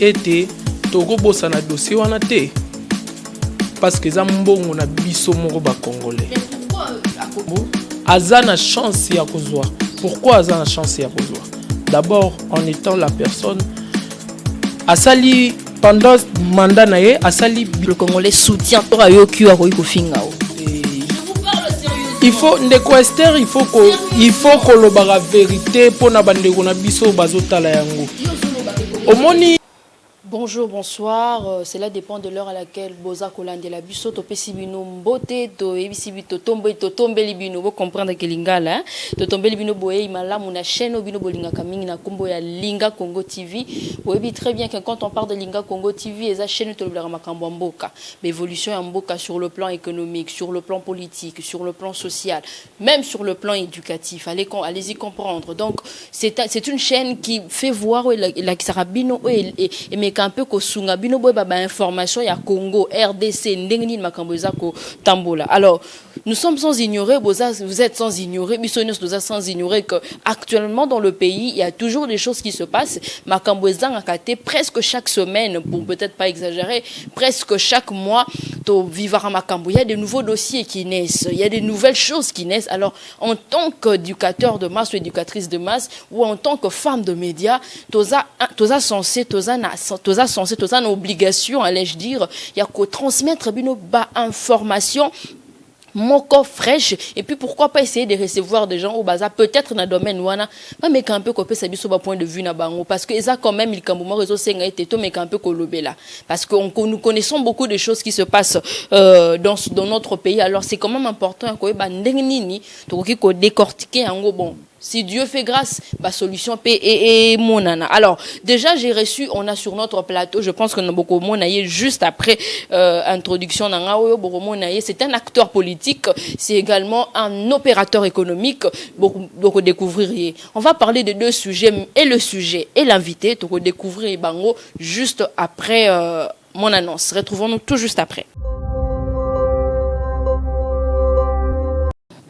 ete toko bossa na dossier wana te parce que za mbongo na biso moko ba congolais. Aza na chance ya kozwa. Pourquoi aza na chance ya kozwa? D'abord en étant la personne asali pendant mandat na ye asali le Congolais soutient pour ayo ki a ko finga. Il faut ndeko Esther, il faut que lobara vérité pour na bandeko na biso bazotala yango. Omoni. Bonjour, bonsoir. Cela dépend de l'heure à laquelle Boza Kolande la biso to pesibino mbote to ebisibi to tombe libino. Vous comprendre que lingala to tombe libino boye malamu na chaîne obino bolinga kamingi na kombo ya Linga Congo TV. Vous savez très bien que quand on parle de Linga Congo TV, eza chaîne to lobera makambo mboka. L'évolution en mboka sur le plan économique, sur le plan politique, sur le plan social, même sur le plan éducatif. Allez-y comprendre. Donc c'est une chaîne qui fait voir la kisarabino et un peu ko sunga bino boy baba information ya Congo RDC ndengini makambo ko tambola. Alors nous sommes sans ignorer vous êtes sans ignorer bisonios nous sans ignorer que actuellement dans le pays il y a toujours des choses qui se passent makambo akate presque chaque semaine pour peut-être pas exagérer presque chaque mois to vivara makambo il y a de nouveaux dossiers qui naissent il y a des nouvelles choses qui naissent. Alors en tant qu'éducateur de masse ou éducatrice de masse ou en tant que femme de médias toza censé toza une obligation, allais-je dire, il y a qu'à transmettre bino ba information moko fraîche et puis pourquoi pas essayer de recevoir des gens au bazar peut-être dans le domaine wana mais quand un peu copé ça biso ba point de vue na bango parce que ça quand même il kambo réseau senga eteto mais quand un peu kolobela parce que nous connaissons beaucoup de choses qui se passent dans notre pays. Alors c'est quand même important ko ba ndenge nini to ko décortiquer yango bon. Si Dieu fait grâce, la solution est monana. Alors, déjà, on a sur notre plateau, je pense que nous beaucoup monaye juste après introduction c'est un acteur politique, c'est également un opérateur économique, beaucoup découvrir. On va parler de deux sujets, et le sujet et l'invité, pour découvrir Bango juste après mon annonce. Retrouvons-nous tout juste après.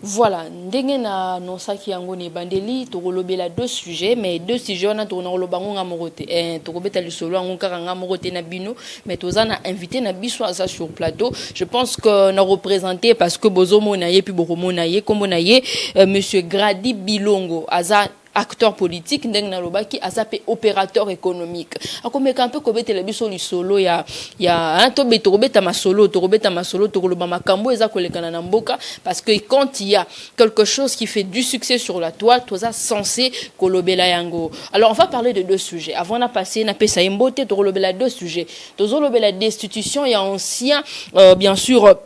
Voilà, ndenge na nosaki yango ne bandeli to kolobela deux sujets mais deux sujets on a tourné au bango ngamorote to kobeta lisolo yango kaka ngamorote na bino mais toza na invité na biso ça sur plateau. Je pense que na représenté parce que bozo monaye puis boko monaye comme monaye monsieur Grady Bilongo aza acteur politique ndeng na lobaki azape opérateur économique akomeka un peu kobetela biso lisolo ya to betobeta masolo to koloba makambo eza kolekana na mboka parce que quand il y a quelque chose qui fait du succès sur la toile toza censé kolobela yango. Alors on va parler de deux sujets avant na passer na pesa imbote to kolobela deux sujets tozo lobela destitution ya ancien bien sûr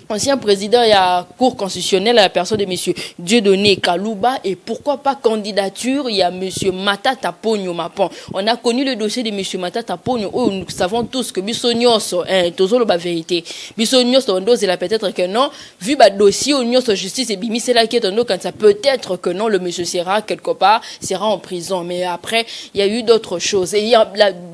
ancien président, il y a cour constitutionnelle à la personne de monsieur Dieudonné Kalouba et pourquoi pas candidature, il y a monsieur Matata Pogno Mapon. On a connu le dossier de monsieur Matata Pogno où nous savons tous que Bissonios, tozolo ba vérité. Bissonios on dose là peut-être que non, vu ba dossier au Nios justice et bimi c'est là qui est on quand ça peut-être que non le monsieur sera quelque part sera en prison mais après il y a eu d'autres choses et il y a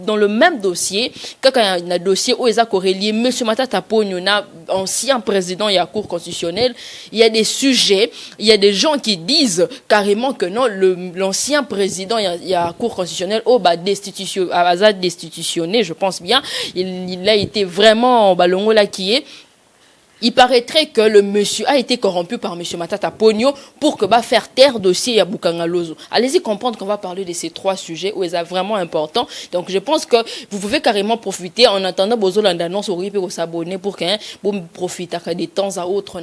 dans le même dossier quand il y a un dossier où ils a corrélé monsieur Matata Pogno na ancien président il y a cour constitutionnelle, il y a des sujets, il y a des gens qui disent carrément que non, l'ancien président il y a cour constitutionnelle au bas destitutionné, je pense bien, il a été vraiment balongo là qui est. Il paraîtrait que le monsieur a été corrompu par monsieur Matata Pogno pour que faire taire dossier à Bukangalozo. Allez-y comprendre qu'on va parler de ces trois sujets où ils sont vraiment importants. Donc je pense que vous pouvez carrément profiter en attendant Bozolanda annonce au pour s'abonner pour qu'un bon profite de temps à autre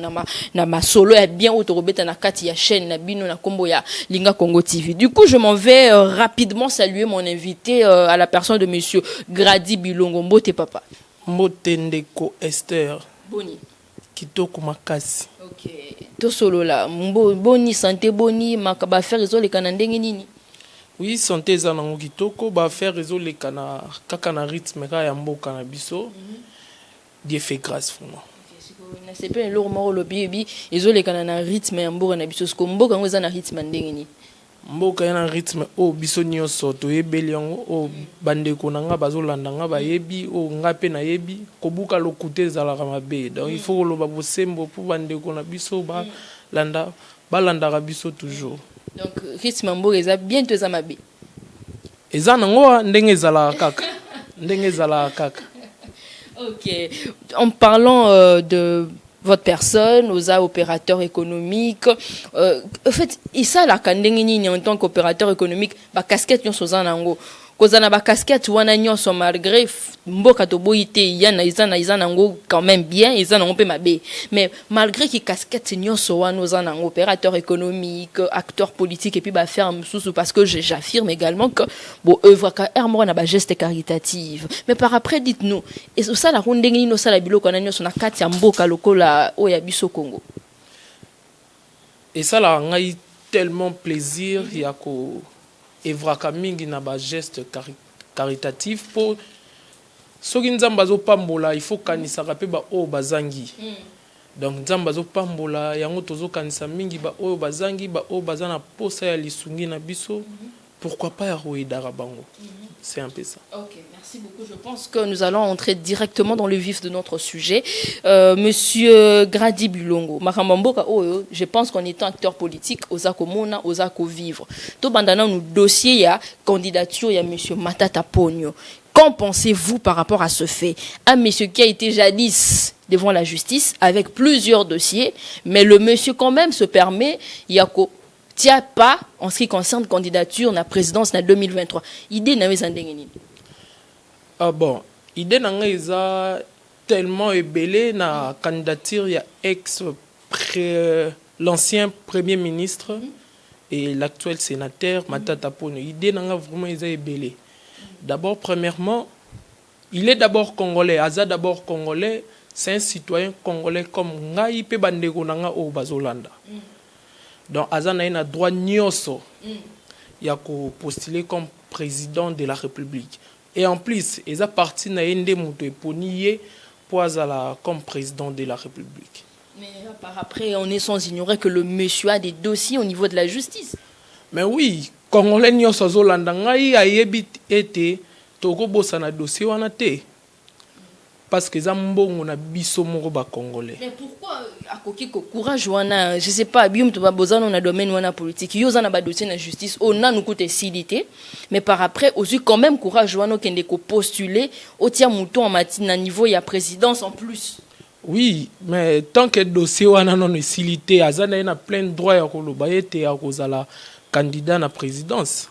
na ma solo est bien autorobeta na kati ya chaîne na bino na kombo ya Linga Congo TV. Du coup, je m'en vais rapidement saluer mon invité à la personne de monsieur Grady Bilongo. Mbote papa. Mbote ndeko Esther. Boni. Kitoko makasi. OK. To solo la boni santé boni makaba faire les kana ndenge nini? Oui, santé za nango kitoko ba faire les kana kaka na rythme ka ya mboka na biso. Dieu fait grâce vraiment. C'est pas le mot le bibi les kana na rythme ya mboka na biso ko mboka ngo za na rythme ndenge nini? Mboka yana rythme o biso nyonso toyebeli yango o bandeko na nga bazolanda nga bayebi o nga pe na yebi kobuka lokute ezalaka mabe donc il faut koloba bosembo pour bandeko na biso balanda biso toujours. Donc rythme mboka eza bientôt za mabe. Eza nango ndenge ezalaka kaka ndenge ezala kaka. Ok. En parlant de votre personne, aux opérateurs économiques, en fait, et ça, la kandengini en tant qu'opérateur économique, ba casquette yon sozan nango. Kozana ba casquette wana nyonso malgré mboka to boyite yana izana ngo quand même bien izana on peut mabe, mais malgré qui casquette nyonso wana ozana ngo opérateur économique, acteur politique et puis ba faire sous parce que j'affirme également que bon œuvre ka ermo na ba geste caritative, mais par après dites-nous et ça la rondengi no sala biloko na nyonso na kati ya mboka lokola o ya biso Congo. Et ça la ngai tellement plaisir ya ko evraka mingi na ba geste caritatif pour soki nzamba zo pambola il faut kanisa pe ba o bazangi. Donc nzamba zo pambola yango tozo kanisa mingi ba o bazangi ba o bazana posa ya lisungi na biso. Pourquoi pas ya roidara bango. C'est un peu ça. Ok, merci beaucoup. Je pense que nous allons entrer directement dans le vif de notre sujet. Monsieur Grady Bulongo, Makamamboka, je pense qu'en étant acteur politique, Osako Mona, Osako Vivre. Tout bandana nous dossier, il y a candidature, il y a monsieur Matata Pogno. Qu'en pensez-vous par rapport à ce fait? Un monsieur qui a été jadis devant la justice avec plusieurs dossiers, mais le monsieur quand même se permet, il y a tiens pas en ce qui concerne candidature na présidence na 2023. Idée na wezandengeni. Ah bon, idée na ngeza tellement ébélé na candidature ya l'ancien premier ministre et l'actuel sénateur Matata Pogno. Idée na nga vraiment eza ébélé. D'abord premièrement, il est d'abord congolais, Aza d'abord congolais, c'est un citoyen congolais comme ngai pe bandeko na nga o bazolanda. Donc, Azana a droit nyoso ya ko postuler comme président de la République. Et en plus, il a parti na ende muto eponiye pour azala comme président de la République. Mais par après, on est sans ignorer que le monsieur a des dossiers au niveau de la justice. Mais oui, Congolais nyoso zolanda ngai ayebi ete toko bossa na dossier wana te. Parce que Zambongo na biso moko ba congolais. Mais pourquoi akoki ko courage wana, je sais pas, bium to ba bozana na domaine wana politique. Yo zana ba dossier na justice, on a nous côté silité, mais par après aussi quand même courage wana kende ko postuler au tia mouton en matin niveau ya présidence en plus. Oui, mais tant que dossier wana non silité, azana ina plein droit ya koloba ete ya kozala candidat na présidence.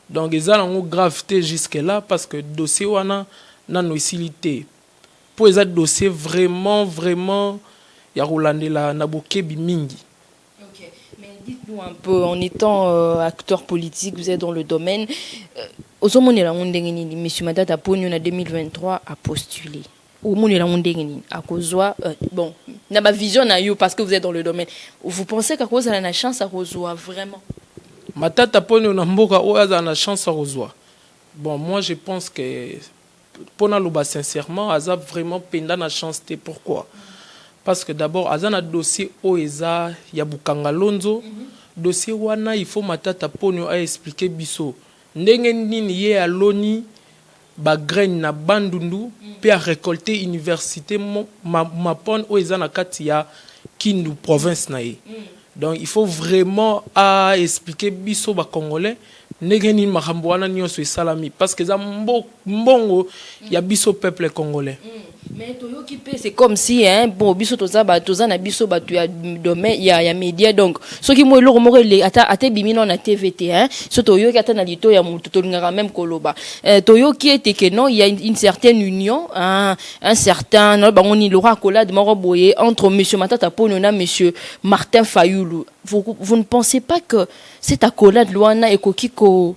Donc ezala ngo gravité jusque là parce que dossier wana non silité. Pour les dossiers vraiment il y a Rolandela Nabokebi Mingi. Ok, mais dites-nous un peu, en étant acteur politique, vous êtes dans le domaine. Monsieur Matata Pogno en 2023 a postulé. Bon, n'a pas vision à you parce que vous êtes dans le domaine. Vous pensez qu'à cause de la chance à rejoindre vraiment? Matata Pogno na mboka o a la chance à rejoindre. Bon, moi je pense que pour nous sincèrement, Azab vraiment pendant la chance. Pourquoi? Parce que d'abord, Azan a dossier Oeza, Yabukanga Lonzo, dossier Wana, il faut Matata Pogno a expliquer biso. Ndenge nini ye aloni ba graine na bandundu pe a récolter université ma pon Oeza na kati ya Kindu province na ye. Donc il faut vraiment à expliquer biso ba congolais ndenge makambo wana nyonso esalami parce que za mbongo ya biso peuple congolais. Mais toyoki pe c'est comme si hein bon biso toza na biso batu ya domaine ya média donc soki mo eloko moko le ata bimino na TVT hein so toyoki ata na lito ya mutu tolingaka même koloba toyoki ete que non il y a une certaine union hein, un certain no bango ni Laurent Colade moko boye entre monsieur Matata Pogno na monsieur Martin Fayulu. Vous ne pensez pas que cette accolade loana ekoki ko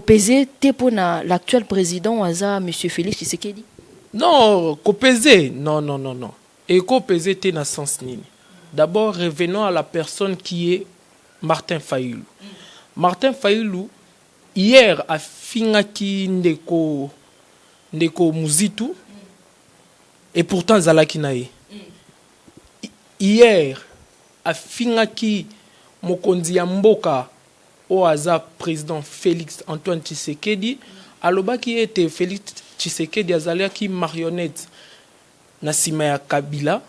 peser te pona l'actuel président Aza monsieur Félix Tshisekedi? Non, copéser. Non. Et copéser t'es dans sens nini. D'abord, revenons à la personne qui est Martin Fayulu. Martin Fayulu, hier, a fingaki ndeko muzitu, et pourtant zalaki nae. Hier, a fingaki mokonzi ya mboka au hasard président Félix Antoine Tshisekedi, alobaki était Félix Tshisekedi azalaki marionnette na sima ya Kabila,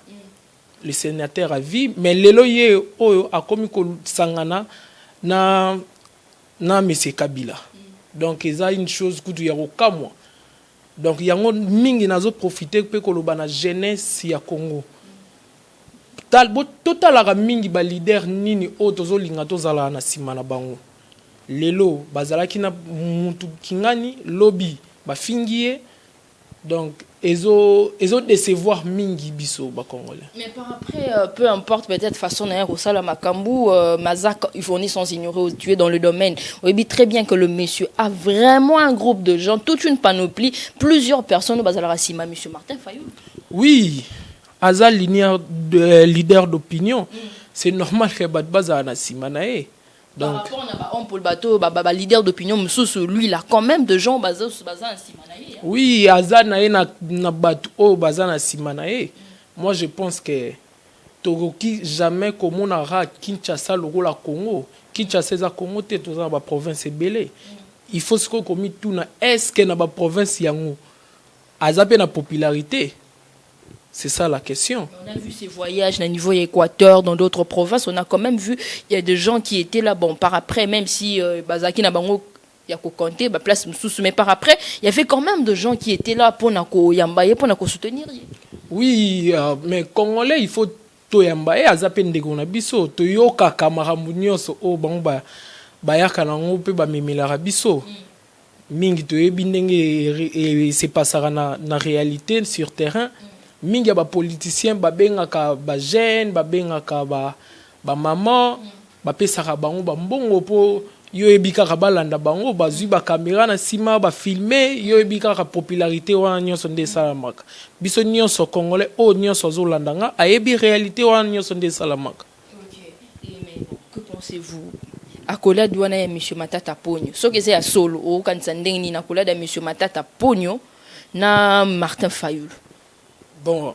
le sénateur à vie, mais lelo ye oyo akomi ko sangana na monsieur Kabila. Donc eza une chose kutu ya kokamwa. donc yango mingi nazo profiter pe koloba na jeunesse ya Congo totalaka mingi ba leader nini o tozolinga tozala na sima na bango lelo bazalaki na mutu kingani lobby bafingie donc ezo décevoir mingi biso ba congolais. Mais par après peu importe peut-être façon na ko sala makambu Mazak il fournit sans ignorer tu es dans le domaine. On dit très bien que le monsieur a vraiment un groupe de gens, toute une panoplie, plusieurs personnes bazala sima monsieur Martin Fayulu. Oui, aza leader d'opinion. C'est normal que bazala na sima na e. Donc, par rapport à on pour le bateau, leader d'opinion, lui, il a quand même de gens basés sur Simanae. Oui, Azanae na bateau basé Simanae. Moi, je pense que Toroki jamais comme on aura Kinshasa le rôle à Congo. Kinshasa c'est Congo, t'es dans la province belé. Il faut se commis tout na est-ce que na province yango Azape na popularité. C'est ça la question. On a vu ces voyages au niveau Équateur, dans d'autres provinces. On a quand même vu, il y a des gens qui étaient là. Bon, par après, même si Bazaki Nabango, il y a qu'à compter, place mais par après, il y avait quand même des gens qui étaient là pour Yambaye, pour soutenir. Oui, mais Congolais, il faut to Yambaye, Azapen de Gonabiso, to Yoka Kamaramunioso, o Bamba, Bayaka Nango, pe Bamemela Rabiso. Mingi to Ebindenge, et c'est pas ça na réalité sur terrain. Mingi ba politicien babengaka ba jeune babengaka ba maman ba pesaka bango ba mbongo po yo ebikaka balanda bango bazui ba caméra na sima ba filmer yo ebikaka popularité wana nyonso nde salamaka biso nyonso congolais o nyonso zolandanga ayebi réalité wana nyonso nde salamaka. OK. Mais que pensez-vous accolade wana ya monsieur Matata Ponyo soki c'est ya solo o kanisa ndenge ni accolade ya monsieur Matata Ponyo na Martin Fayulu? Bon,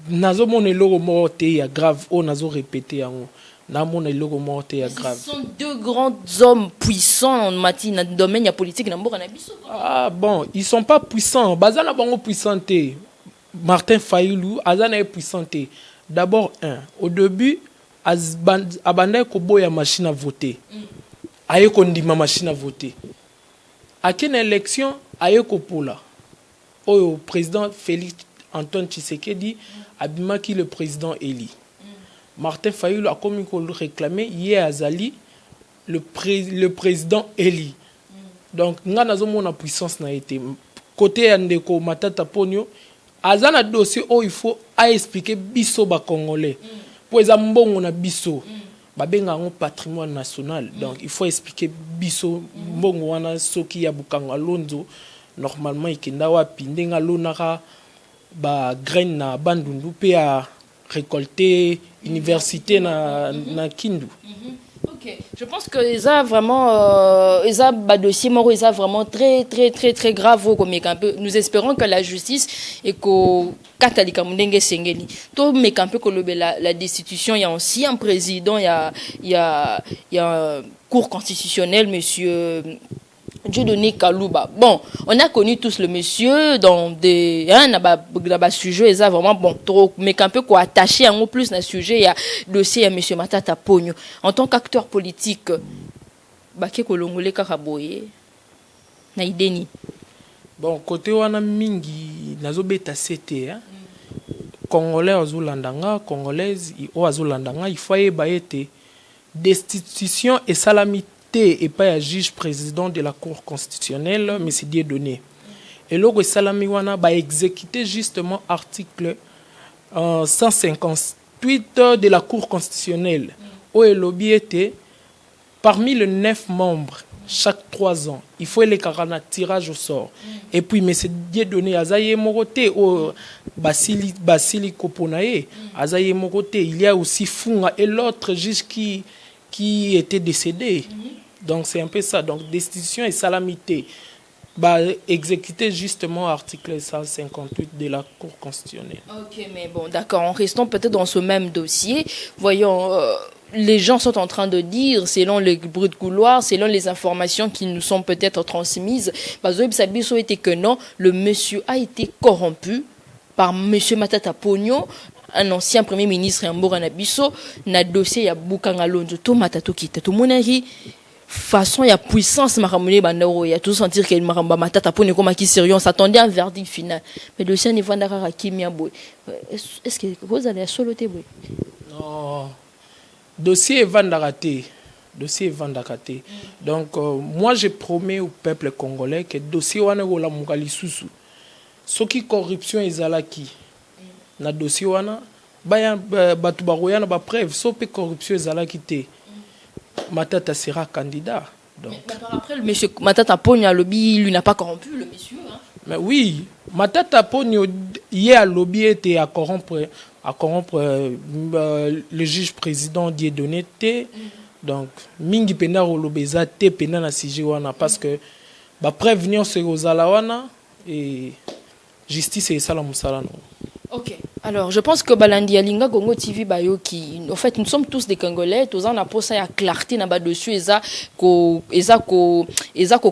nazo mon eloko morte ya grave, oh nazo répété yango. Na mon eloko morte ya grave. Ce sont deux grands hommes puissants en matière dans le domaine ya politique na mboka na biso. Ah bon, ils sont pas puissants. Bazana bango puissanté. Martin Fayulu, azana est puissanté. D'abord au début abanda ko boya machine à voter. Aye ko ndima machine à voter. À quelle élection aye ko pola. Au président Félix Antoine Tshisekedi abimaki le président Eli. Martin Fayulu a commis qu'on le réclamait hier à Zali le président Eli. Donc nga nazo mona puissance na été côté andeko Matata Ponyo azana dossier il faut à expliquer biso ba congolais. Pour ezambongo na biso babenga ngo patrimoine national. Donc il faut expliquer biso mbongo wana soki ya bukanga lonzo normalement ikenda wapi ndenga lonaka ba graine na bandundu pe a récolter université na Kindu. OK. Je pense que ça vraiment ça dossier moro ça vraiment très grave comme un peu nous espérons que la justice et que katalika mundenge sengeli to mais un peu que la destitution il y a aussi un président il y a un cour constitutionnel monsieur Dieudonné Kalouba. Bon, on a connu tous le monsieur dans des sujet et ça vraiment bon trop mais un peu quoi attaché en plus dans sujet il y a dossier à monsieur Matata Ponyo en tant qu'acteur politique baké kolongolé kakaboye na ideni. Bon côté wana mingi nazobeta CT hein. Congolais azulandanga congolaise o azulandanga il faut yeba été destitution et salamité et pas un juge président de la Cour constitutionnelle, mais c'est Dieudonné. Et le Salami wana va exécuter justement article 158 de la Cour constitutionnelle. Où le lobby était parmi les 9 membres chaque 3 ans. Il faut les carana tirage au sort. Et puis, mais c'est Dieudonné Azaye Moroté au Basili Koponae Azaye Moroté. Il y a aussi Funga et l'autre juge qui était décédé. Donc c'est un peu ça. Donc destitution et salamité. Exécuter justement l'article 158 de la Cour constitutionnelle. OK, mais bon, d'accord. En restant peut-être dans ce même dossier, voyons, les gens sont en train de dire, selon les bruits de couloir, selon les informations qui nous sont peut-être transmises, Sabiso était que non, le monsieur a été corrompu par monsieur Matata Ponyo, un ancien premier ministre Yamboura Nabiso, na dossier ya Bukanga Lonzo, to Matato Kita, to monari. façon, il y a puissance, il y a tout sentir qu'il y a matata pour nous qui sérieux, on s'attendait à un verdict final. Mais le dossier niveau d'Akara Kimia Boy. Est-ce que vous allez soloter Boy? Non. Dossier est vandaraté. Dossier est vandaraté. Donc, moi, je promets au peuple congolais que le dossier wana gola mukali susu. Ce qui corruption est zalaki. Na dossier wana, batu baroyana ba preuve. Ce qui corruption est zalaki te. Matata sera candidat. Donc. Mais après, le monsieur Matata Pogno à lobby, lui n'a pas corrompu, le monsieur. Hein? Mais oui, Matata Pogno, hier à lobby était à corrompre le juge président Dieudonné T. Donc, mingi pena rolobeza te pena na sije wana parce que ba prévenir ce ozala wana et justice et sala musala non. Ok. Alors, je pense que Balandi Alinga Gongo TV Bayo qui, en fait, nous sommes tous des Congolais. Tous en a posé à clarté na dessus eza ko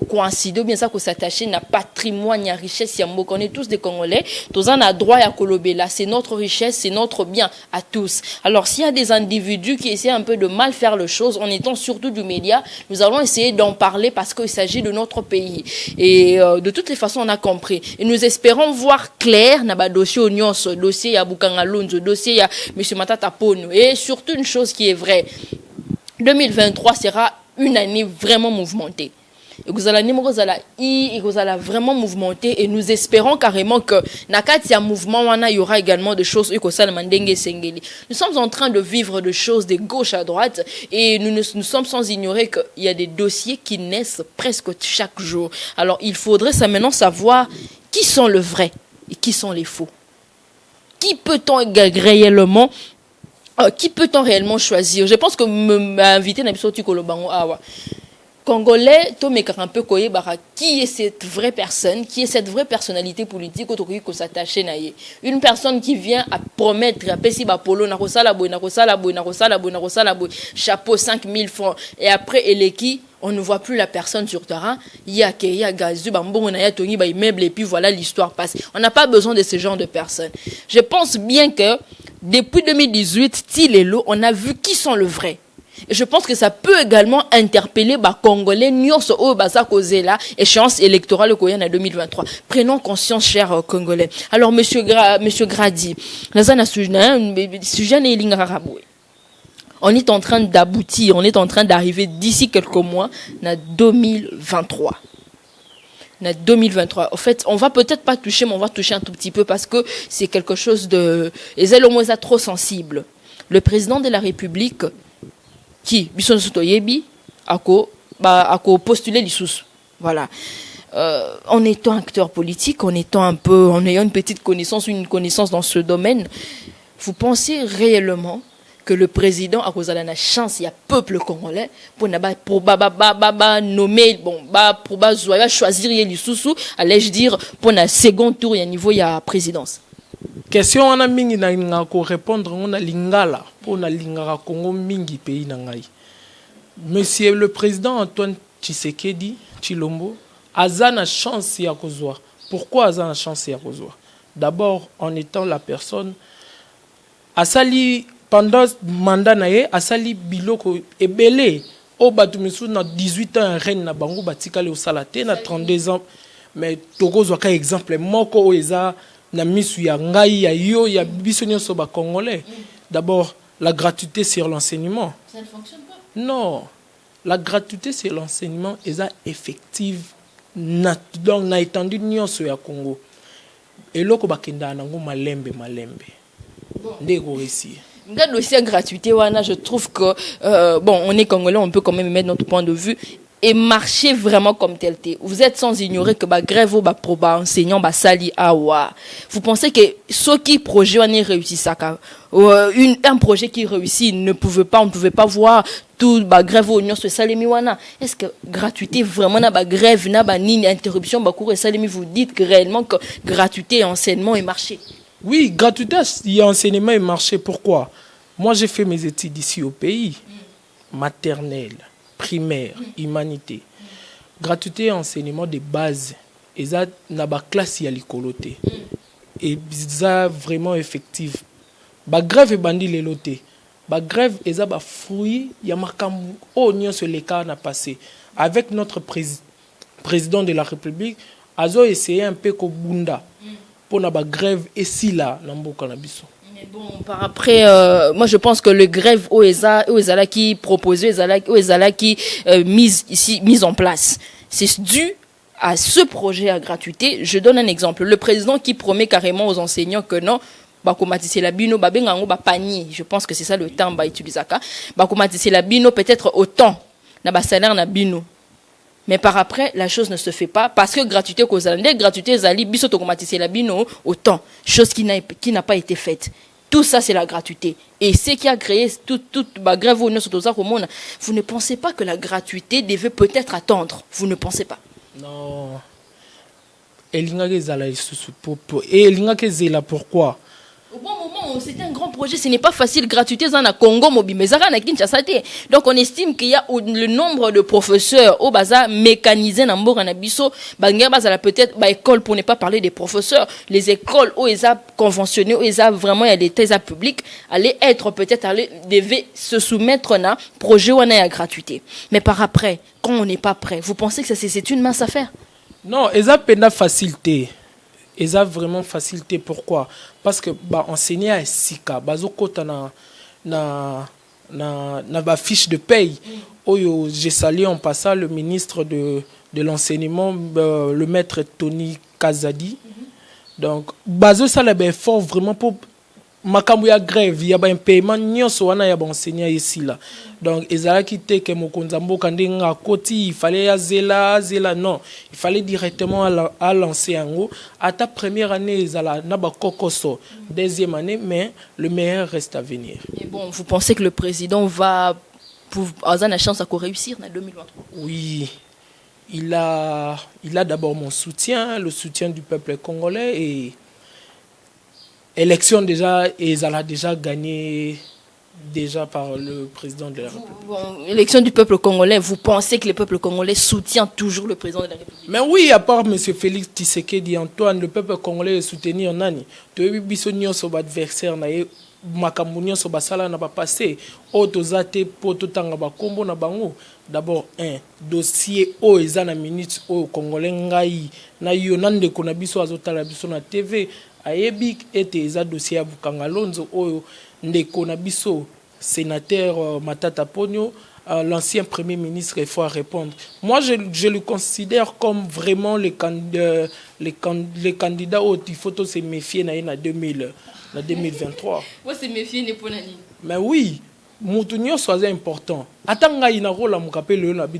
coïncide bien ça ko s'attacher na patrimoine ya richesse ya moko. On est tous des Congolais. Tous en a droit à kolobela. C'est notre richesse, c'est notre bien à tous. Alors, s'il y a des individus qui essaient un peu de mal faire les choses, en étant surtout du média, nous allons essayer d'en parler parce qu'il s'agit de notre pays. Et de toutes les façons, on a compris. Et nous espérons voir clair na dossier oignon, dossier ya Bukanga Lonzo, dossier ya M. Matata Pogno. Et surtout une chose qui est vraie, 2023 sera une année vraiment mouvementée. Et vous allez vraiment mouvementé et nous espérons carrément que nakati ya mouvement il y aura également des choses nous sommes en train de vivre des choses de gauche à droite et nous sommes sans ignorer qu'il y a des dossiers qui naissent presque chaque jour. Alors il faudrait maintenant savoir qui sont les vrais et qui sont les faux. Qui peut-on réellement choisir? Je pense que m'inviter na biso Tikolobango awa. Congolais, un peu qui est cette vraie personne, qui est cette vraie personnalité politique qui s'attache à une personne qui vient à promettre chapeau 5000 francs et après on ne voit plus la personne sur terrain. Il y a gazu, immeuble et puis voilà l'histoire passe. On n'a pas besoin de ce genre de personnes. Je pense bien que depuis 2018, Tilelo, on a vu qui sont le vrai. Et je pense que ça peut également interpeller les Congolais nyonso o baza kozela échéance électorale en 2023. Prenons conscience, chers Congolais. Alors monsieur Grady, on est en train d'aboutir, on est en train d'arriver d'ici quelques mois à 2023. En 2023. En fait, on va peut-être pas toucher, mais on va toucher un tout petit peu parce que c'est quelque chose de... Les ailes au moins trop sensible. Le président de la République qui a postulé l'issous. Voilà. En étant acteur politique, en ayant une petite connaissance, une connaissance dans ce domaine, vous pensez réellement que le président a causé la chance, il y a peuple congolais pour nommer, pour choisir l'issous, allais-je dire, pour un second tour, il y a niveau, il y a présidence. Question on a mingi na ko répondre on a lingala pour na lingara Congo mingi pays na ngai. Monsieur le président Antoine Tshisekedi Tshilombo azana chance ya kozwa. Pourquoi azana chance ya kozwa? D'abord en étant la personne asali pendant mandat nae asali biloko ebele o batu misu na 18 ans reine na bango batikale osala te na 32 ans mais tokozwa ka exemple moko o eza na misu ya ngai ya yo ya biso nyonso ba congolais. D'abord la gratuité sur l'enseignement. Ça ne fonctionne pas. Non. La gratuité sur l'enseignement est effective donc na étendue nyonso ya Congo. Et loko bakenda nango malembe. Ndeko réussir. Dans le dossier gratuité, je trouve que, on est Congolais, on peut quand même mettre notre point de vue et marcher vraiment comme tel. Vous êtes sans ignorer que grève ou enseignant sali awa. Vous pensez que ce qui projet on est réussi ça un projet qui réussit on ne pouvait pas voir tout grève ou se salemi wana. Est-ce que gratuité vraiment na grève na ni interruption cours et salemi vous dites que réellement que gratuité et enseignement est marché? Oui, gratuité et enseignement est marché. Pourquoi? Moi j'ai fait mes études ici au pays, maternelle, primaire, humanité. Gratuité et enseignement de base. Et ça, na ba classe ya likoloté. Et ça vraiment effective. Ba grève et bandi leloté. Ba grève et ça ba fruit ya makambu. Oh, nyon se le cas na passé. avec notre président de la République, azo essayé un peu kobunda pour na ba grève et si là na mboka na biso. Mais bon, par après, moi je pense que le grève Oezala qui proposé, Oezala qui mise en place, c'est dû à ce projet à gratuité. Je donne un exemple. Le président qui promet carrément aux enseignants que non, bakomatisi la bino babengango ba panier. Je pense que c'est ça le terme ba utilisaka. Bakomatisi la bino peut-être autant na ba salaire na bino. Mais par après, la chose ne se fait pas parce que gratuité kozalande, gratuité zali biso tokomatisi la bino autant, chose qui n'a pas été faite. Tout ça, c'est la gratuité. Et ce qui a créé toute ma grève, vous ne pensez pas que la gratuité devait peut-être attendre. Vous ne pensez pas. Non. Et pourquoi? Au bon moment, c'était un grand projet. Ce n'est pas facile. Gratuité, ça na Congo, Mobi, mais ça na Kinshasa. Donc, on estime qu'il y a le nombre de professeurs au baza mécanisés dans Mbora Nabiso. Bangia baza peut-être école pour ne pas parler des professeurs. Les écoles où ils ont conventionné, où ils ont vraiment il y a des thèses publiques, allaient être peut-être devaient se soumettre à un projet où on a la gratuité. Mais par après, quand on n'est pas prêt, vous pensez que c'est une mince affaire? Non, ils ont peine facilité. Ils ont vraiment facilité. Pourquoi? Parce que enseigner à Sika, bazokota na fiche de paye. J'ai salué en passant le ministre de l'enseignement, le maître Tony Kazadi. Donc, bazo ça le effort vraiment pour makambu ya grève, il y a un paiement nyonso wana ya enseignant ici là. Donc ezala quitté que mokonza mboka ndenga koti, il fallait ya zela non, il fallait directement à lancer yango. À ta première année ezala na ba kokoso, deuxième année, mais le meilleur reste à venir. Et bon, vous pensez que le président va avoir la chance à réussir en 2023? Oui. Il a d'abord mon soutien, le soutien du peuple congolais et élection déjà, et elle a déjà gagné déjà par le président de la République. Bon, élection du peuple congolais, vous pensez que le peuple congolais soutient toujours le président de la République? Mais oui, à part M. Félix Tshisekedi Antoine, le peuple congolais est soutenu en Nani. Tu as vu Bissonio sur l'adversaire, Makamounio sur Basala n'a pas passé. Otozate, Pototanga Bakombo na bango. D'abord, un dossier au ezana minutes au congolais ngai na yonande konabiso azotala biso na TV. Ayebik était eza dossier à Bukangalonzo oyo ndeko na biso sénateur Matata Ponyo, l'ancien premier ministre, il faut répondre. Moi je le considère comme vraiment les candidats où il faut se méfier na 2023. Moi se méfier n'est pas nani. Mais oui, Moutounio soit important. Attends, il a rôle à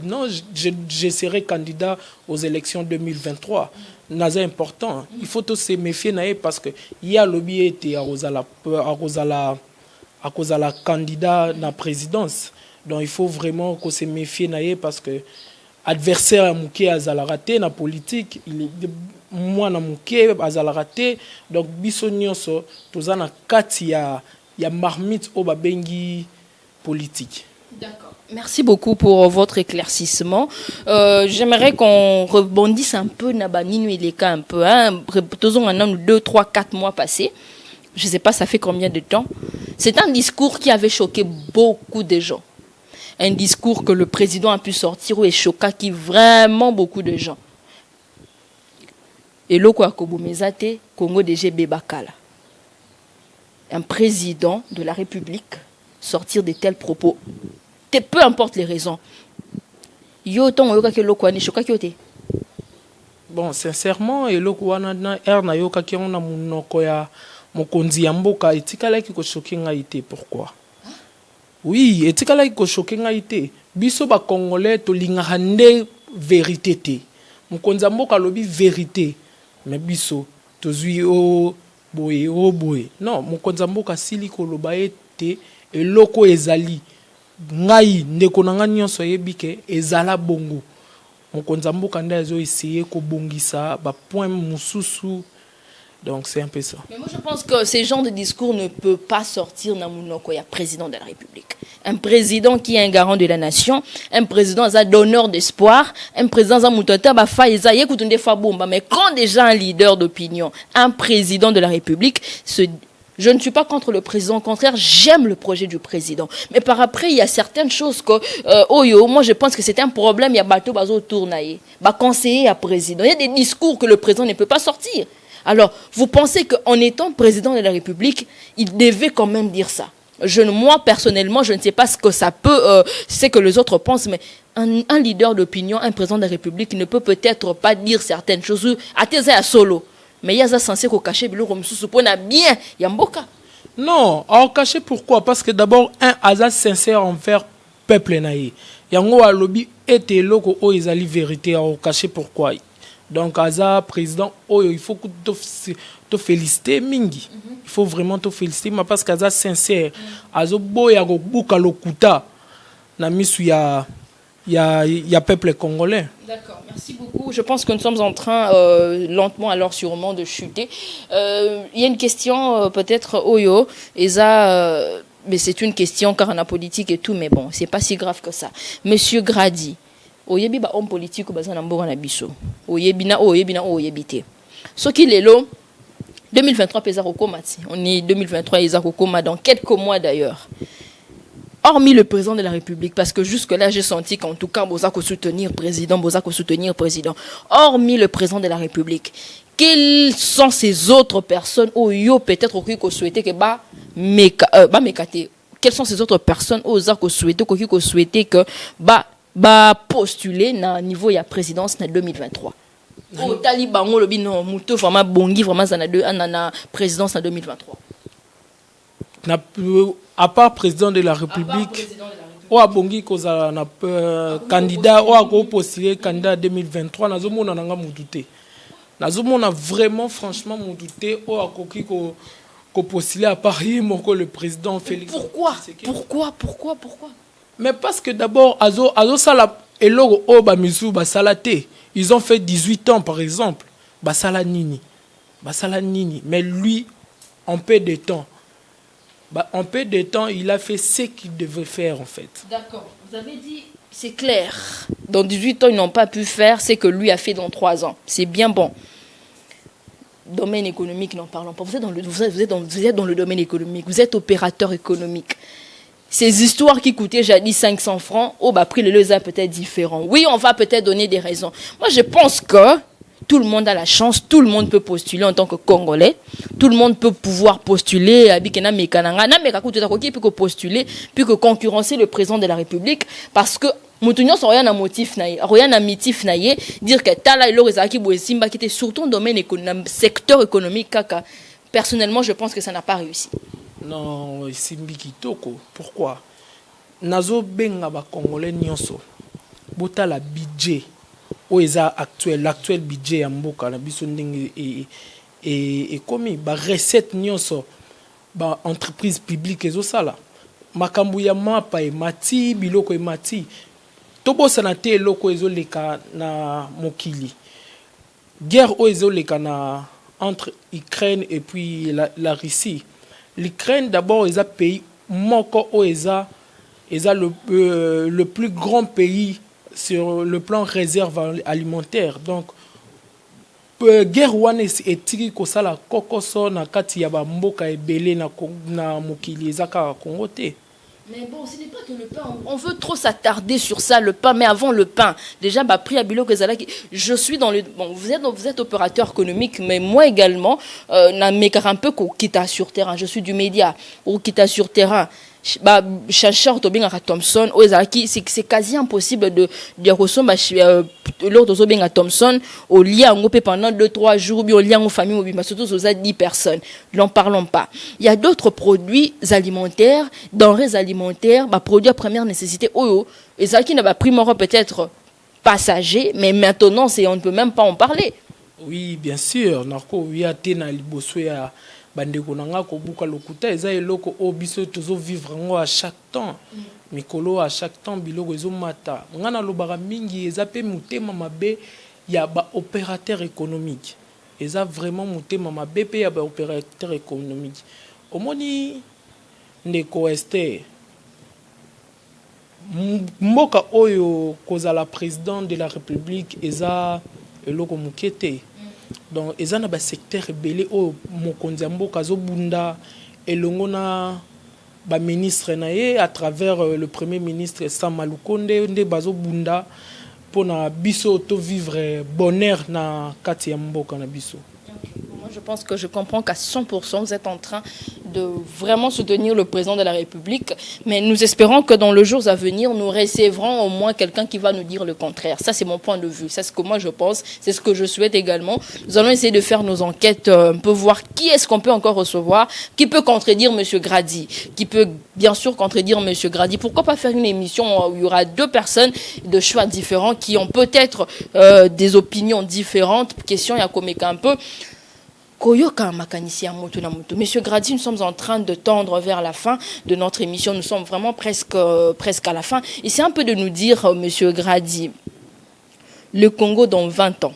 non, je serai candidat aux élections 2023. C'est important. Il faut se méfier parce que il y a lobby été à cause de la candidat à la présidence. Donc il faut vraiment qu'on se méfie parce que adversaire à Mouké à raté na politique, il est moi na Mouké à raté. Donc bisonio so tozana kati ya marmite au babengi politique. D'accord. Merci beaucoup pour votre éclaircissement. J'aimerais qu'on rebondisse un peu Nabanino et les cas un peu. Faisons un an, 2, 3, 4 mois passés. Je ne sais pas ça fait combien de temps. C'est un discours qui avait choqué beaucoup de gens. Un discours que le président a pu sortir et choqua qui vraiment beaucoup de gens. Et l'oko akobomezate Congo DG Bakala. Un président de la République sortir de tels propos. Peu importe les raisons. Bon, sincèrement, et le Kouana Erna Yoka qui on a monokoya mokonzi yamboka etikala ki ko choquer ngaité. Pourquoi? Oui, etikala ki ko choquer ngaité. Biso ba congolais to lingahande vérité té. Mokonzi yamboka lobi vérité. Mais biso to zui o boye. Non, mokonzi yamboka sili ko loba été et loko ezali. Ngai ndeko na nga nyonso yebike ezala bongo mokonza mboka nda zo essayer ko bongisa ba point mususu. Donc c'est un peu ça. Mais moi je pense que ces genres de discours ne peut pas sortir na munoko ya président de la République. Un président qui est un garant de la nation, un président a donneur d'espoir, un président a mutata ba fa eza yekutunde fa bomba. Mais quand déjà un leader d'opinion, un président de la République se Je ne suis pas contre le président, au contraire, j'aime le projet du président. Mais par après, il y a certaines choses que, moi je pense que c'est un problème, il y a bateau bazo tournaye, conseiller à président. Il y a des discours que le président ne peut pas sortir. Alors, vous pensez qu'en étant président de la République, il devait quand même dire ça? Moi, personnellement, je ne sais pas ce que ça peut, c'est que les autres pensent, mais un leader d'opinion, un président de la République ne peut peut-être pas dire certaines choses. À tes à solo. Mais il y a ça censé qu'on cache bilo comme sous bien, il y a mboka. Non, alors caché pourquoi? Parce que d'abord un hasard sincère envers peuple naïe. Yango a lobby était loko o izali vérité alors caché pourquoi? Donc hasard président oh il faut que te féliciter mingi. Il faut vraiment te féliciter mais parce qu'hasard sincère. Azo boya go buka lokuta na misu ya peuple congolais. D'accord, merci beaucoup. Je pense que nous sommes en train, lentement alors sûrement, de chuter. Il y a une question, peut-être, Oyo, mais c'est une question car on a politique et tout, mais bon, c'est pas si grave que ça. Monsieur Grady, Oyebi ba homme politique, baza na mboka na biso. Oyebi na oyebi te. Ce qui est là, 2023, on est 2023, ils ont dans quelques mois d'ailleurs. Hormis le président de la République, parce que jusque-là, j'ai senti qu'en tout cas, Bozako soutenir président. Hormis le président de la République, quelles sont ces autres personnes où yo peut-être qu'on souhaitait que quelles sont ces autres personnes où Zako souhaitait que postuler na niveau ya présidence na 2023. Au Taliban le bino muto vraiment bongi vraiment na présidence en 2023. À part président de la République, ou à Bongi koza na candidat ou à postuler candidat 2023 nazomona nanga mudouté. Nazomona vraiment franchement mudouté ou à koki ko postuler à Paris moko le président Félix. Pourquoi? Mais parce que d'abord azo sala elogo o ba misu ba salate. Ils ont fait 18 ans par exemple. Basala nini. Mais lui en peu de temps. En peu de temps, il a fait ce qu'il devait faire, en fait. D'accord. Vous avez dit, c'est clair. Dans 18 ans, ils n'ont pas pu faire ce que lui a fait dans 3 ans. C'est bien bon. Domaine économique, n'en parlons pas. Vous êtes dans le domaine économique. Vous êtes opérateur économique. Ces histoires qui coûtaient jadis 500 francs, prix le lesa peut-être différent. Oui, on va peut-être donner des raisons. Moi, je pense que tout le monde a la chance, tout le monde peut postuler en tant que Congolais, tout le monde peut pouvoir postuler, postuler, puis que concurrencer le président de la République, parce que Moutounion sans rien à motif rien à mitif dire que Tala et Lorezaki Bouessimba qui était surtout dans le domaine secteur économique, kaka. Personnellement, je pense que ça n'a pas réussi. Non, Simbi Kitoko. Pourquoi? Nazo benga ba Congolais nyonso. Bota la budget. L'actuel budget ya mboka na biso ndenge et komi ba recette nyonso ba entreprise publique ezosala makambu ya mapa e mati biloko e mati tobosa na te eloko ezoleka na mokili guerre o ezoleka na entre Ukraine et puis la Russie. L'Ukraine d'abord est un pays moko o eza le plus grand pays sur le plan réserve alimentaire. Donc guerre wana etiki kosala kokoso na kati ya ba mboka ebele na mokili ezaka Congo te. Mais bon, ce n'est pas que le pain. On veut trop s'attarder sur ça, le pain. Mais avant le pain, déjà, prix à Bilo Kezalaki, je suis dans le. Bon, vous êtes opérateur économique, mais moi également, un peu qu'on quitte sur terrain. Je suis du média, ou quitte sur terrain. Chercheur Tobinga Thompson, c'est quasi impossible de recevoir l'autre Tobinga Thompson au lien pendant 2-3 jours, au lien aux familles, mais surtout aux 10 personnes. N'en parlons pas. Il y a d'autres produits alimentaires, denrées alimentaires, produits à première nécessité. Et ça qui n'a pas pris peut-être passager, mais maintenant on ne peut même pas en parler. Oui, bien sûr. Narko, oui, à Tena, Libosoya. Bandeko nanga ko buka lokuta eza eloko o biso tozo vivre ngo à chaque temps mikolo à chaque temps biloko ezo mata ngana lobaka mingi eza pe mutema mabe ya ba opérateur économique eza vraiment mutema mabe pe ya ba opérateur économique omoni ndeko Esther mboka oyo kozala président de la République eza eloko mukete. Donc, ils ont un secteur belé au Mokonzi mboka zo bunda elongo na ba ministre na ye à travers le premier ministre Sama Lukonde nde bazo bunda pona biso to vivre bonheur na kati ya mboka na biso. Moi, je pense que je comprends qu'à 100%, vous êtes en train de vraiment soutenir le président de la République. Mais nous espérons que dans les jours à venir, nous recevrons au moins quelqu'un qui va nous dire le contraire. Ça, c'est mon point de vue. C'est ce que moi, je pense. C'est ce que je souhaite également. Nous allons essayer de faire nos enquêtes, un peu voir qui est-ce qu'on peut encore recevoir, qui peut contredire M. Grady, qui peut bien sûr contredire M. Grady. Pourquoi pas faire une émission où il y aura deux personnes de choix différents qui ont peut-être des opinions différentes. Question, il y a comme un peu... Monsieur Grady, nous sommes en train de tendre vers la fin de notre émission. Nous sommes vraiment presque à la fin. Et c'est un peu de nous dire, Monsieur Grady, le Congo dans 20 ans,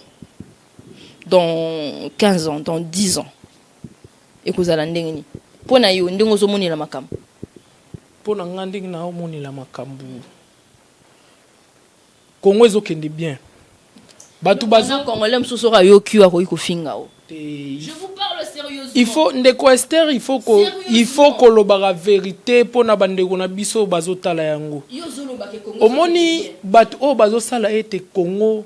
dans 15 ans, dans 10 ans, et que vous allez ndengeni. Pona yo ndengo zo moni la makambu. Pona nganding na moni la makambu. Congo ezokende bien. Batu bazo Congolais msusora yo kiwa ko ikofinga o. Je vous parle sérieusement. Il faut ndeko Esther, il faut que lobara vérité pona bandeko na biso bazotala yango. Omoni bat o bazosala ete Congo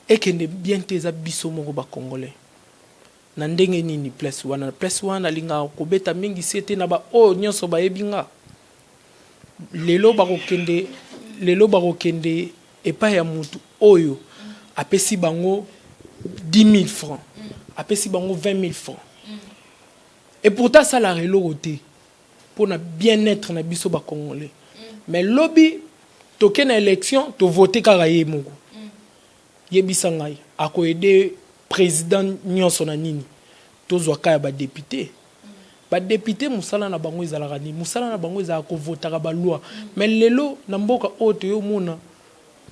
ekende bien teza biso moko ba congolais. Na ndenge nini place wana linga kobeta mingi sete na ba o nyonso ba yebinga. Lelo bakokende epa ya mutu oyo apesi bango 10 000 francs. Apesi bango 20 000 francs. Et pourtant, ça la reloté pour le bien-être na biso ba congolais. Mais lobby, toke na élection, to voter karaye moko. Yebisa ngai, ako aider président nyonso na nini. To zwaka ya ba député. Ba député musala na bango ezalaka ni, musala na bango ezalaka ko votaka ba loi. Mais lelo na mboka oto yo mona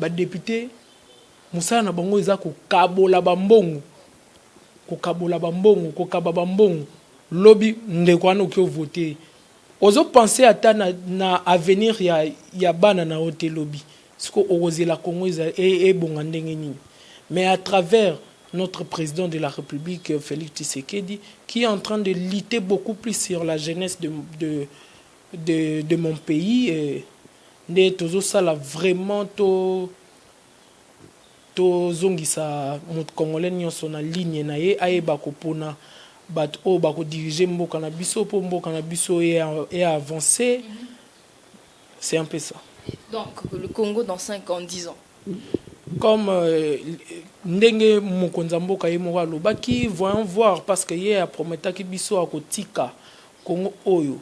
ba député musala na bango ezalaka ko kabola ba mbongo. Kokabola bambongo, kokaba bambongo, lobby ndekwana ki voter. Ozo penser ata na avenir ya bana na hote lobby. Siko oze la Congo e bonga ndenge nini. Mais à travers notre président de la République Félix Tshisekedi qui est en train de lutter beaucoup plus sur la jeunesse de mon pays ne tozo sala vraiment to zongisa mot congolais nyonso na ligne na ye ayeba kopona bat o bako diriger mboka na biso po mboka na biso et avancer. C'est un peu ça. Donc le Congo dans 5 ans, 10 ans. Comme ndenge mokonza mboka ye moko alobaki, voyons voir parce que ye a prometaki biso akotika Congo oyo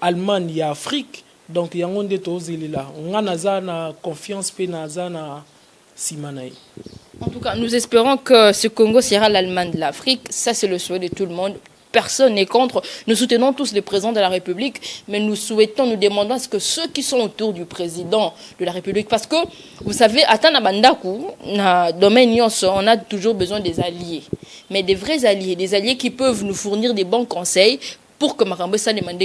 Allemagne ya Afrique. Donc yango nde tozelela nga naza na confiance pe naza na simanaï. En tout cas, nous espérons que ce Congo sera l'Allemagne de l'Afrique. Ça, c'est le souhait de tout le monde. Personne n'est contre. Nous soutenons tous le président de la République, mais nous souhaitons, nous demandons à ce que ceux qui sont autour du président de la République, parce que, vous savez, à Tanabandaku, dans le domaine, on a toujours besoin des alliés. Mais des vrais alliés, des alliés qui peuvent nous fournir des bons conseils pour que Makambo ça demande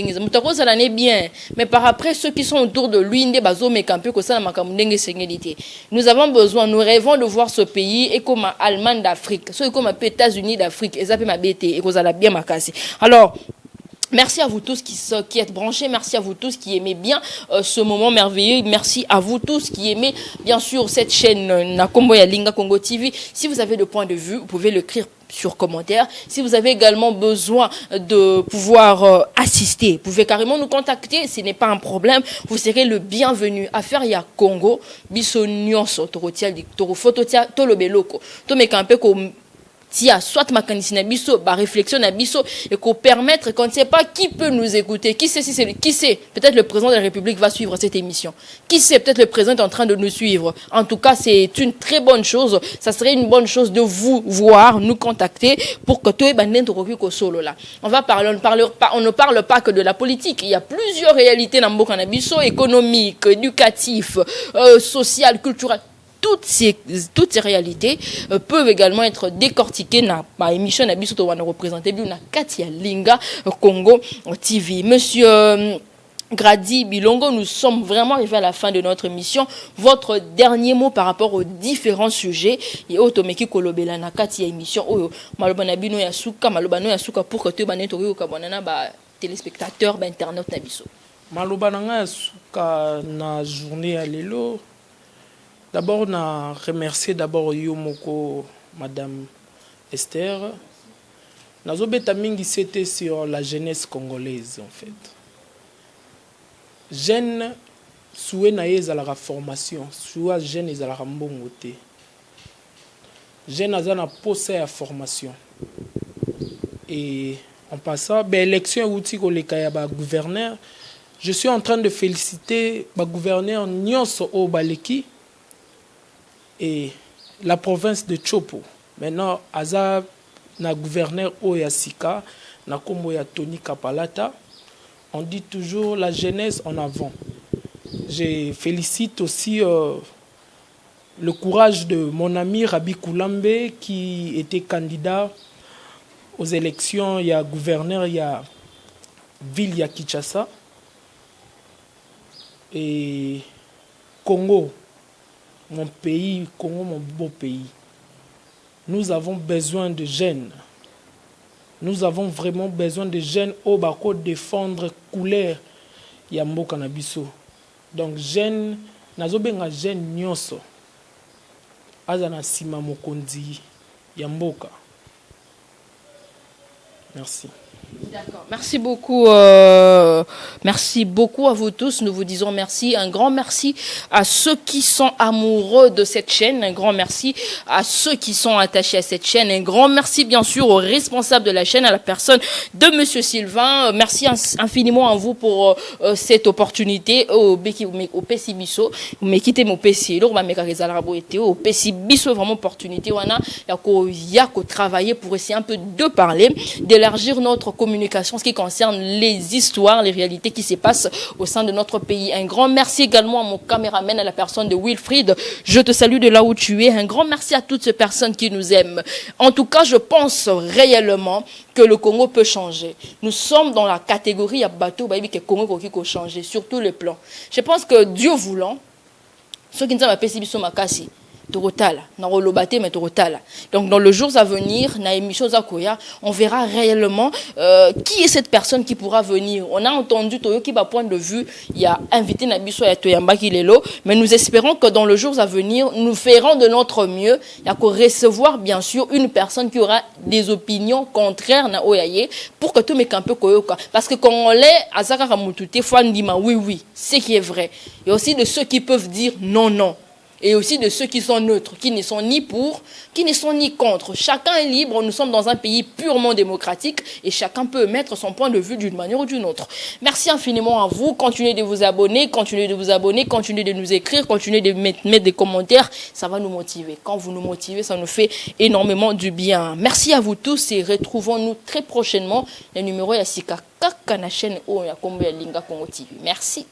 ça l'année bien, mais par après ceux qui sont autour de lui ndé bazo mekampe ko ça Makambo ndenge sengélité. Nous avons besoin, nous rêvons de voir ce pays et comme Allemagne d'Afrique, soit comme États-Unis d'Afrique, et ça peut m'abêter et que ça la bien makasi. Alors merci à vous tous qui êtes branchés, merci à vous tous qui aimez bien ce moment merveilleux, merci à vous tous qui aimez bien sûr cette chaîne Nakombo ya Linga Congo TV. Si vous avez de points de vue, vous pouvez l'écrire sur commentaire. Si vous avez également besoin de pouvoir assister, vous pouvez carrément nous contacter, ce n'est pas un problème, vous serez le bienvenu. Affaire ya Congo, biso nyonso torotial di toro fototia tolobeloko. To mekampe ko tia soit makanisi na biso ba réflexion na biso et qu'on permettre qu'on ne sait pas qui peut nous écouter, qui sait si c'est qui sait, peut-être le président de la République va suivre cette émission, qui sait, peut-être le président est en train de nous suivre. En tout cas, c'est une très bonne chose, ça serait une bonne chose de vous voir, nous contacter pour que tout est bandé au solo là. On va parler, on ne parle pas que de la politique, il y a plusieurs réalités dans Mboka na biso, économique, éducatif, social, culturel. Toutes ces réalités peuvent également être décortiquées dans ma émission na biso to wana représenter bi na Katia Linga Congo TV. Monsieur Grady Bilongo, nous sommes vraiment arrivés à la fin de notre émission. Votre dernier mot par rapport aux différents sujets et automeki kolobela na kati ya émission oyo malobana bino ya suka malobano ya suka pour que tu baneto yo kabonana ba téléspectateurs ba internet na biso. Malobana nga ya suka na journée à lelo. D'abord na remercier d'abord yo moko madame Esther. Nazobeta mingi c'était sur la jeunesse congolaise en fait. Jeune souhait na la formation, soit jeune ezalaka mbongo te. Jeune azana posa ya formation. Et en passant, élection outil koleka ya ba gouverneur, je suis en train de féliciter ba gouverneur nyonso o baleki et la province de Chopo. Maintenant aza na gouverneur o ya Sika na kombo ya Tony Kapalata. On dit toujours la jeunesse en avant. Je félicite aussi le courage de mon ami Rabi Koulambe qui était candidat aux élections. Il y a gouverneur, il y a ville, il y a Kinshasa. Et Congo, mon pays, Congo, mon beau pays. Nous avons besoin de jeunes. Nous avons vraiment besoin de jeunes au bako défendre couleur Yamboka Nabiso. Donc jeunes, nazobenga jeunes nyonso. Azana sima mokondi Yamboka. Merci. D'accord. Merci beaucoup à vous tous. Nous vous disons merci. Un grand merci à ceux qui sont amoureux de cette chaîne. Un grand merci à ceux qui sont attachés à cette chaîne. Un grand merci, bien sûr, aux responsables de la chaîne, à la personne de Monsieur Sylvain. Merci infiniment à vous pour cette opportunité. Au Pessi Bisso, mais quittez mon Pessi. Au Pessi Bisso, vraiment opportunité. Il y a qu'à travailler pour essayer un peu de parler, d'élargir notre communication, ce qui concerne les histoires, les réalités qui se passent au sein de notre pays. Un grand merci également à mon caméraman, à la personne de Wilfried. Je te salue de là où tu es. Un grand merci à toutes ces personnes qui nous aiment. En tout cas, je pense réellement que le Congo peut changer. Nous sommes dans la catégorie à bateau, que le Congo peut changer sur tous les plans. Je pense que Dieu voulant, ceux qui nous ont appelé Sibiso Makasi, donc dans les jours à venir, on verra réellement qui est cette personne qui pourra venir. On a entendu qui va point de vue, il y a invité Nabiso et Toyamba Kilelo, mais nous espérons que dans les jours à venir, nous ferons de notre mieux. Il y a qu'à recevoir bien sûr une personne qui aura des opinions contraires na oyaye pour que tout me campe koyoka. Parce que quand on l'est à Zakara Mutute, faut dire oui, c'est qui est vrai. Il y a aussi de ceux qui peuvent dire non. Et aussi de ceux qui sont neutres, qui ne sont ni pour, qui ne sont ni contre. Chacun est libre, nous sommes dans un pays purement démocratique et chacun peut mettre son point de vue d'une manière ou d'une autre. Merci infiniment à vous, continuez de vous abonner, continuez de nous écrire, continuez de mettre des commentaires, ça va nous motiver. Quand vous nous motivez, ça nous fait énormément du bien. Merci à vous tous et retrouvons-nous très prochainement. Le numéro est Sika Kaka na chaîne O ya Kombo ya Linga Congo TV. Merci.